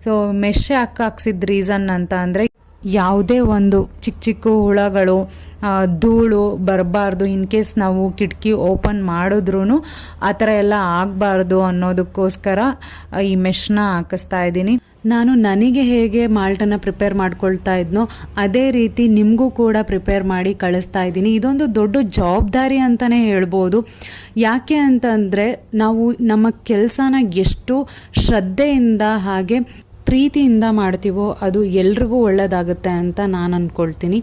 So mesh ಹಾಕ್ಸಿದ reason ಅಂತ ಅಂದರೆ ಯಾವುದೇ ಒಂದು ಚಿಕ್ಕ ಚಿಕ್ಕ ಹುಳಗಳು ಧೂಳು ಬರಬಾರ್ದು. ಇನ್ ಕೇಸ್ ನಾವು ಕಿಟಕಿ ಓಪನ್ ಮಾಡಿದ್ರೂ ಆ ಥರ ಎಲ್ಲ ಆಗಬಾರ್ದು ಅನ್ನೋದಕ್ಕೋಸ್ಕರ ಈ ಮೆಶ್ನ ಹಾಕಿಸ್ತಾ ಇದ್ದೀನಿ. ನಾನು ನನಗೆ ಹೇಗೆ ಮಾಲ್ಟನ್ನು ಪ್ರಿಪೇರ್ ಮಾಡ್ಕೊಳ್ತಾ ಇದ್ನೋ ಅದೇ ರೀತಿ ನಿಮಗೂ ಕೂಡ ಪ್ರಿಪೇರ್ ಮಾಡಿ ಕಳಿಸ್ತಾ ಇದ್ದೀನಿ. ಇದೊಂದು ದೊಡ್ಡ ಜವಾಬ್ದಾರಿ ಅಂತಲೇ ಹೇಳ್ಬೋದು. ಯಾಕೆ ಅಂತಂದರೆ ನಾವು ನಮ್ಮ ಕೆಲಸನ ಎಷ್ಟು ಶ್ರದ್ಧೆಯಿಂದ ಹಾಗೆ ಪ್ರೀತಿಯಿಂದ ಮಾಡ್ತೀವೋ ಅದು ಎಲ್ರಿಗೂ ಒಳ್ಳೆಯದಾಗುತ್ತೆ ಅಂತ ನಾನು ಅಂದ್ಕೊಳ್ತೀನಿ.